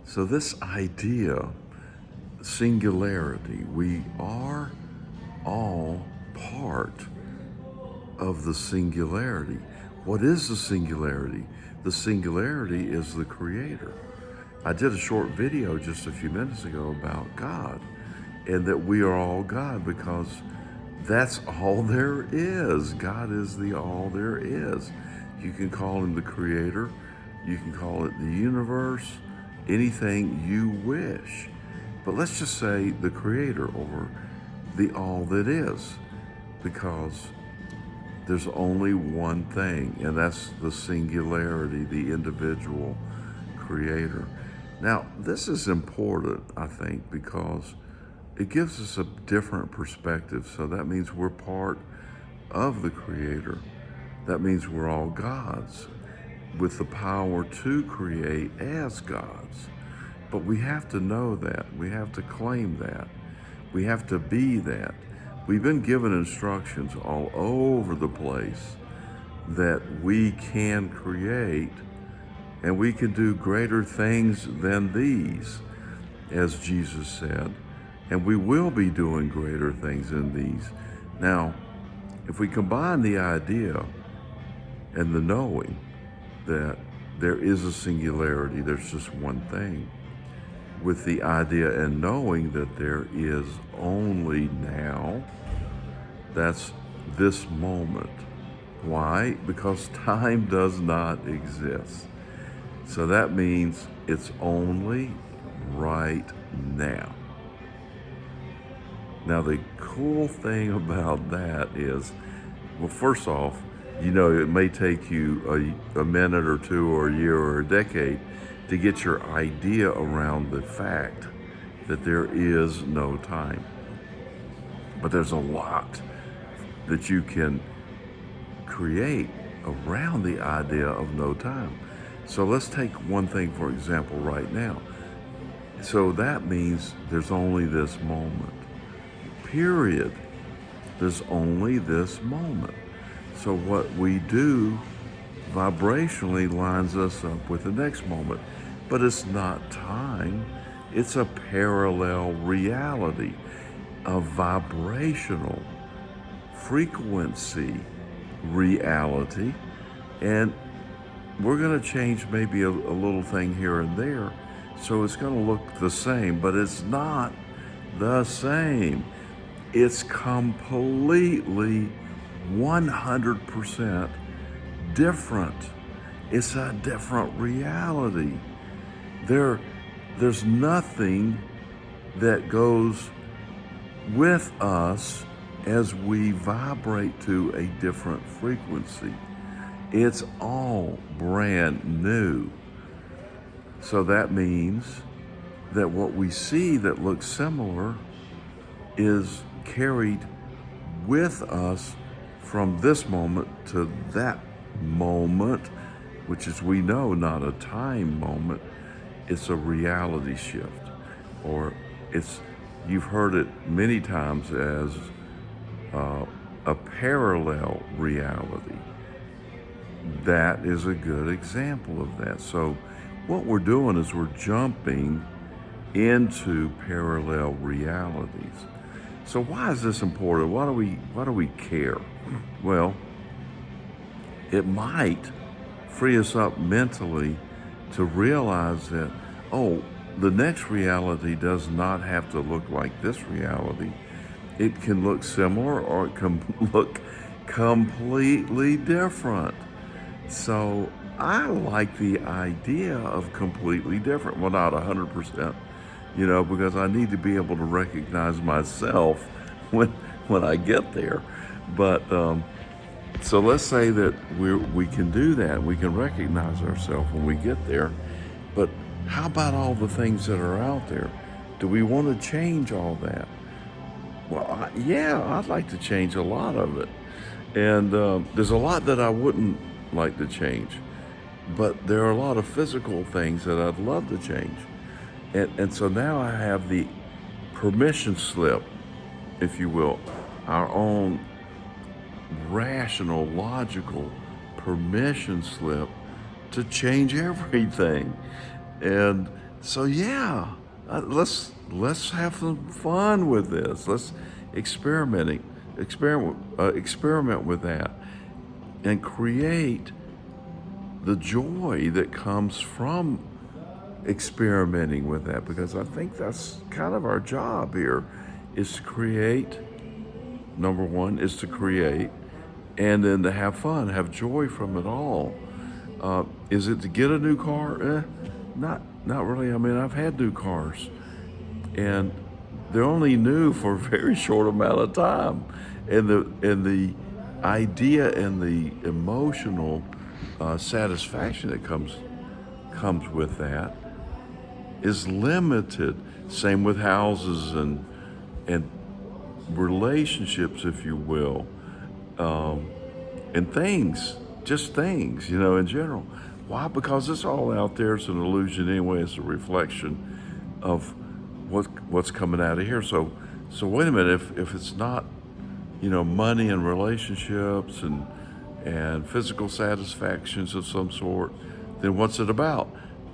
So this idea, singularity, we are all part of the singularity. What is the singularity? The singularity is the creator. I did a short video just a few minutes ago about God, and that we are all God because that's all there is. God is the all there is. You can call him the creator, you can call it the universe, anything you wish. But let's just say the creator or the all that is, because there's only one thing, and that's the singularity, the individual creator. Now, this is important, I think, because it gives us a different perspective. So that means we're part of the creator. That means we're all gods with the power to create as gods. But we have to know that. We have to claim that. We have to be that. We've been given instructions all over the place that we can create and we can do greater things than these, as Jesus said, and we will be doing greater things than these. Now, if we combine the idea and the knowing that there is a singularity, there's just one thing, with the idea and knowing that there is only now, that's this moment. Why? Because time does not exist. So that means it's only right now. Now, the cool thing about that is, well, first off, it may take you a minute or two or a year or a decade to get your idea around the fact that there is no time. But there's a lot that you can create around the idea of no time. So let's take one thing, for example, right now. So that means there's only this moment. Period. There's only this moment. So what we do vibrationally lines us up with the next moment. But it's not time. It's a parallel reality, a vibrational frequency reality. And we're going to change maybe a little thing here and there. So it's going to look the same, but it's not the same. It's completely 100% different. It's a different reality. There's nothing that goes with us as we vibrate to a different frequency. It's all brand new. So that means that what we see that looks similar is carried with us from this moment to that moment, which is, we know, not a time moment. It's a reality shift, or you've heard it many times as a parallel reality. That is a good example of that. So what we're doing is we're jumping into parallel realities. So why is this important? Why do we care? Well, it might free us up mentally to realize that, the next reality does not have to look like this reality. It can look similar, or it can look completely different. So I like the idea of completely different. Well, not 100%, because I need to be able to recognize myself when I get there. But so let's say that we can do that. We can recognize ourselves when we get there. But how about all the things that are out there? Do we want to change all that? Well, I'd like to change a lot of it. And there's a lot that I wouldn't like to change. But there are a lot of physical things that I'd love to change. And so now I have the permission slip, if you will, our own rational, logical permission slip to change everything. And So yeah, let's have some fun with this. Let's experiment with that, and create the joy that comes from experimenting with that. Because I think that's kind of our job here, is to create. Number one is to create, and then to have fun, have joy from it all. Is it to get a new car? Not really. I mean, I've had new cars, and they're only new for a very short amount of time, and the idea and the emotional satisfaction that comes with that is limited. Same with houses and relationships, if you will, and things, just things, in general. Why? Because it's all out there. It's an illusion anyway. It's a reflection of what's coming out of here. So wait a minute. If it's not, money and relationships and physical satisfactions of some sort, then what's it about?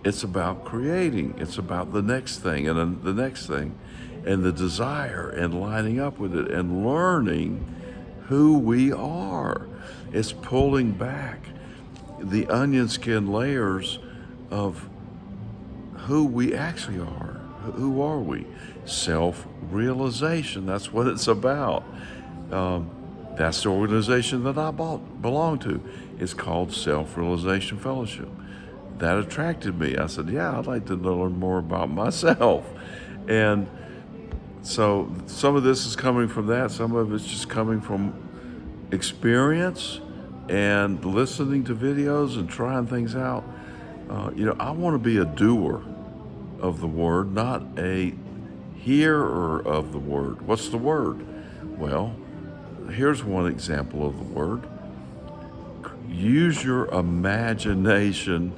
It's about creating. It's about the next thing and then the next thing, and the desire and lining up with it and learning who we are. It's pulling back the onion skin layers of who we actually are. Who are we? Self-realization. That's what it's about. That's the organization that I belong to. It's called Self-Realization Fellowship. That attracted me. I said, yeah, I'd like to learn more about myself. And so some of this is coming from that. Some of it's just coming from experience and listening to videos and trying things out. I want to be a doer of the word, not a hearer of the word. What's the word? Well, here's one example of the word. Use your imagination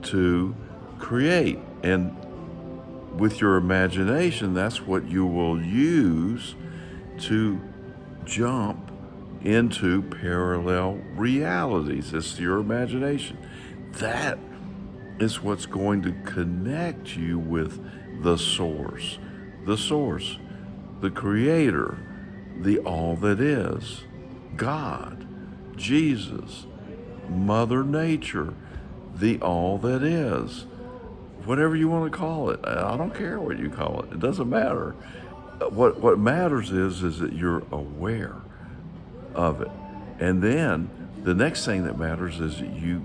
to create. And with your imagination, that's what you will use to jump into parallel realities. It's your imagination. That is what's going to connect you with the source, the creator, the all that is, God, Jesus, Mother Nature, the all that is. Whatever you want to call it. I don't care what you call it. It doesn't matter. What matters is that you're aware of it. And then the next thing that matters is that you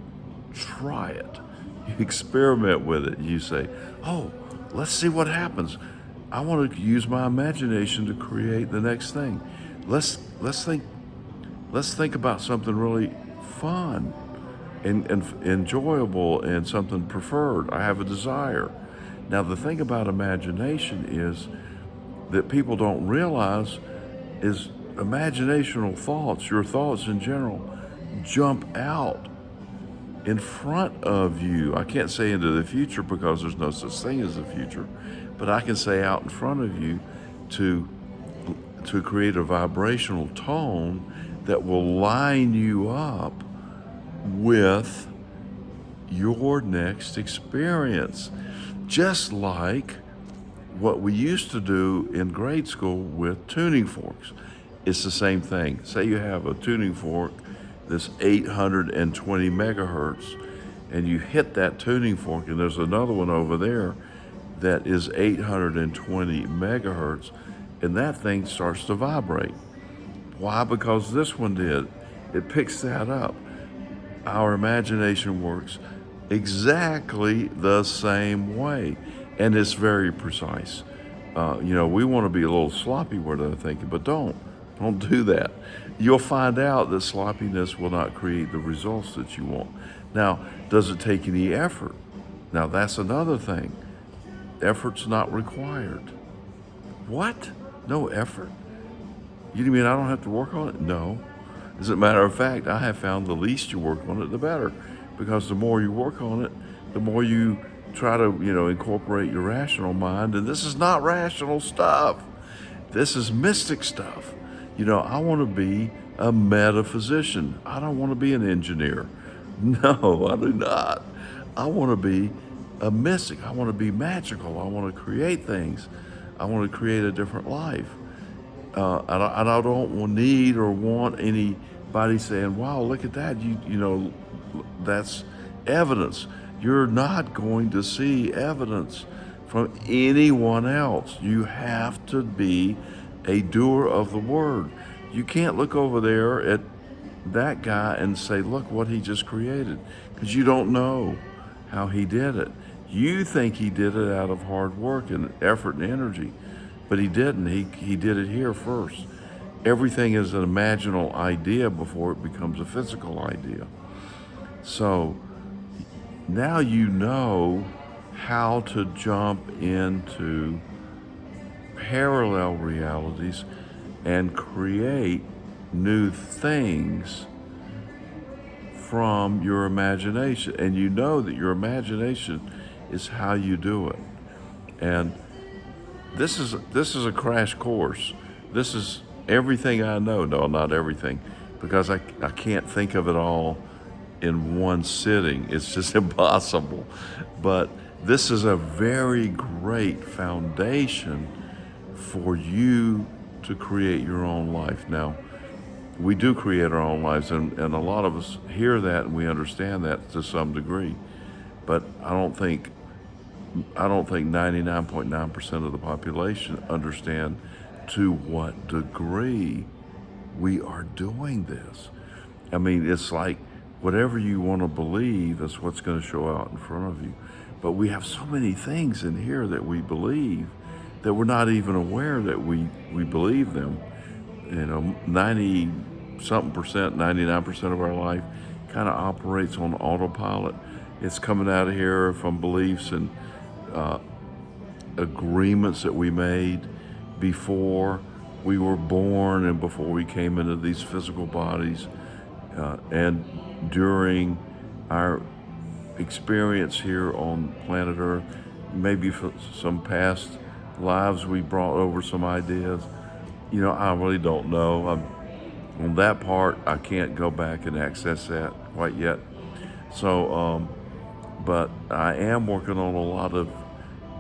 try it. You experiment with it. You say, oh, let's see what happens. I want to use my imagination to create the next thing. Let's think about something really fun and enjoyable and something preferred. I have a desire. Now, the thing about imagination is that people don't realize is imaginational thoughts, your thoughts in general, jump out in front of you. I can't say into the future because there's no such thing as the future, but I can say out in front of you to create a vibrational tone that will line you up with your next experience. Just like what we used to do in grade school with tuning forks. It's the same thing. Say you have a tuning fork that's 820 megahertz, and you hit that tuning fork, and there's another one over there that is 820 megahertz, and that thing starts to vibrate. Why? Because this one did. It picks that up. Our imagination works exactly the same way, and it's very precise. We want to be a little sloppy with our thinking, but don't do that. You'll find out that sloppiness will not create the results that you want. Now, does it take any effort? Now, that's another thing. Effort's not required. What? No effort? You mean I don't have to work on it? No. As a matter of fact, I have found the least you work on it, the better. Because the more you work on it, the more you try to, incorporate your rational mind. And this is not rational stuff. This is mystic stuff. I want to be a metaphysician. I don't want to be an engineer. No, I do not. I want to be a mystic. I want to be magical. I want to create things. I want to create a different life. I don't need or want anybody saying, wow, look at that. You know, that's evidence. You're not going to see evidence from anyone else. You have to be a doer of the word. You can't look over there at that guy and say, look what he just created, because you don't know how he did it. You think he did it out of hard work and effort and energy, but he didn't. He did it here first. Everything is an imaginal idea before it becomes a physical idea. So now you know how to jump into parallel realities and create new things from your imagination. And you know that your imagination is how you do it. And this is a crash course. This is everything I know. No, not everything, because I can't think of it all in one sitting. It's just impossible. But this is a very great foundation for you to create your own life. Now, we do create our own lives, and a lot of us hear that and we understand that to some degree. But I don't think 99.9% of the population understand to what degree we are doing this. I mean, it's like whatever you want to believe is what's going to show out in front of you. But we have so many things in here that we believe that we're not even aware that we believe them. You know, 90-something percent, 99% of our life kind of operates on autopilot. It's coming out of here from beliefs and agreements that we made before we were born and before we came into these physical bodies, and during our experience here on planet Earth, maybe for some past lives we brought over some ideas. You know, I really don't know. On that part, I can't go back and access that quite yet. So, but I am working on a lot of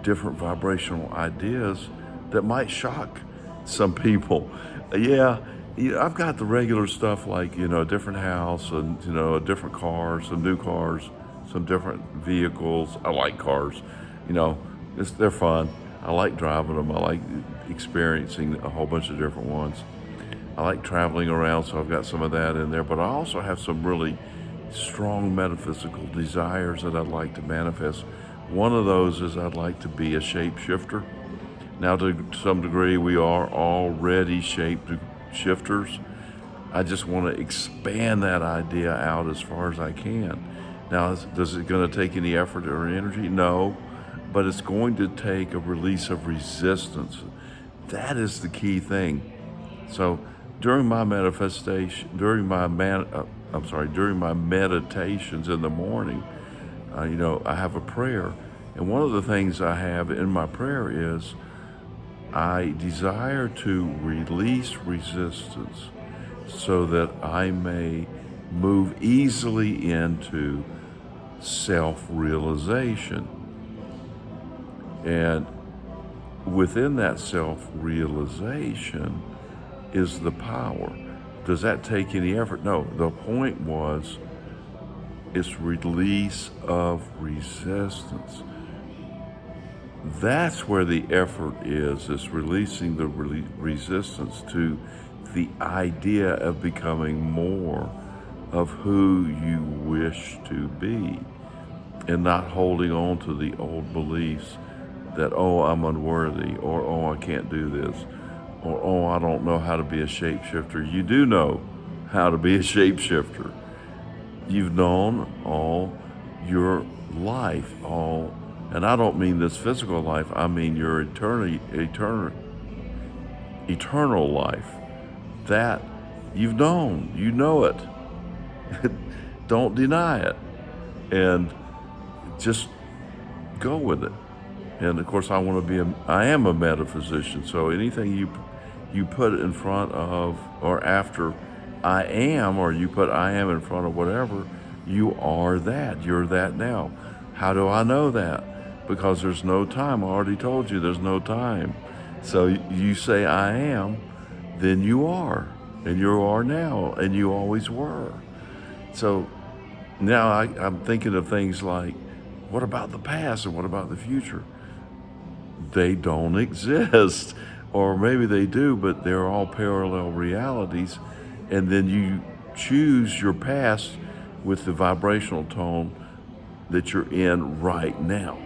different vibrational ideas that might shock some people. Yeah, I've got the regular stuff like, a different house and, a different car, some new cars, some different vehicles. I like cars, they're fun. I like driving them. I like experiencing a whole bunch of different ones. I like traveling around, so I've got some of that in there. But I also have some really strong metaphysical desires that I'd like to manifest. One of those is I'd like to be a shapeshifter. Now, to some degree, we are already shapeshifters. I just want to expand that idea out as far as I can. Now, is it going to take any effort or energy? No, but it's going to take a release of resistance. That is the key thing. So during my manifestation, during my meditations in the morning, I have a prayer. And one of the things I have in my prayer is I desire to release resistance so that I may move easily into self-realization. And within that self-realization is the power. Does that take any effort? No. The point was, it's release of resistance. That's where the effort is. It's releasing the resistance to the idea of becoming more of who you wish to be, and not holding on to the old beliefs that, oh, I'm unworthy, or, oh, I can't do this, or, oh, I don't know how to be a shapeshifter. You do know how to be a shapeshifter. You've known all your life, and I don't mean this physical life, I mean your eternal life. That you've known, you know it. Don't deny it, and just go with it. And of course, I am a metaphysician, so anything you put in front of or after I am, or you put I am in front of whatever, you are that. You're that now. How do I know that? Because there's no time. I already told you there's no time. So you say I am, then you are. And you are now, and you always were. So now I'm thinking of things like, what about the past and what about the future? They don't exist. Or maybe they do, but they're all parallel realities. And then you choose your past with the vibrational tone that you're in right now.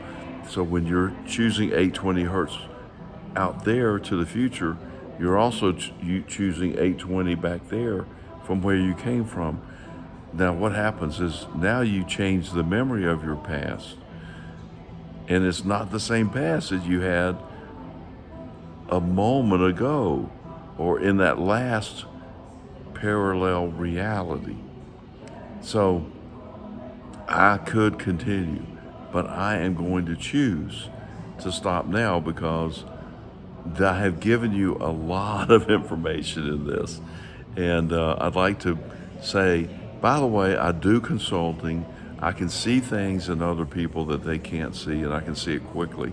So when you're choosing 820 hertz out there to the future, you're also choosing 820 back there from where you came from. Now what happens is now you change the memory of your past, and it's not the same past as you had a moment ago or in that last parallel reality. So I could continue, but I am going to choose to stop now because I have given you a lot of information in this. And I'd like to say, by the way, I do consulting. I can see things in other people that they can't see, and I can see it quickly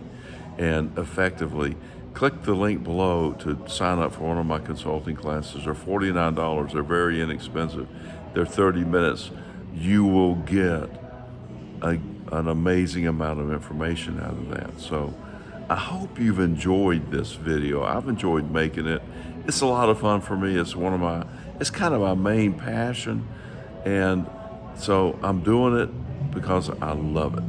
and effectively. Click the link below to sign up for one of my consulting classes. They're $49. They're very inexpensive. They're 30 minutes. You will get an amazing amount of information out of that. So I hope you've enjoyed this video. I've enjoyed making it. It's a lot of fun for me. It's kind of my main passion. And so I'm doing it because I love it.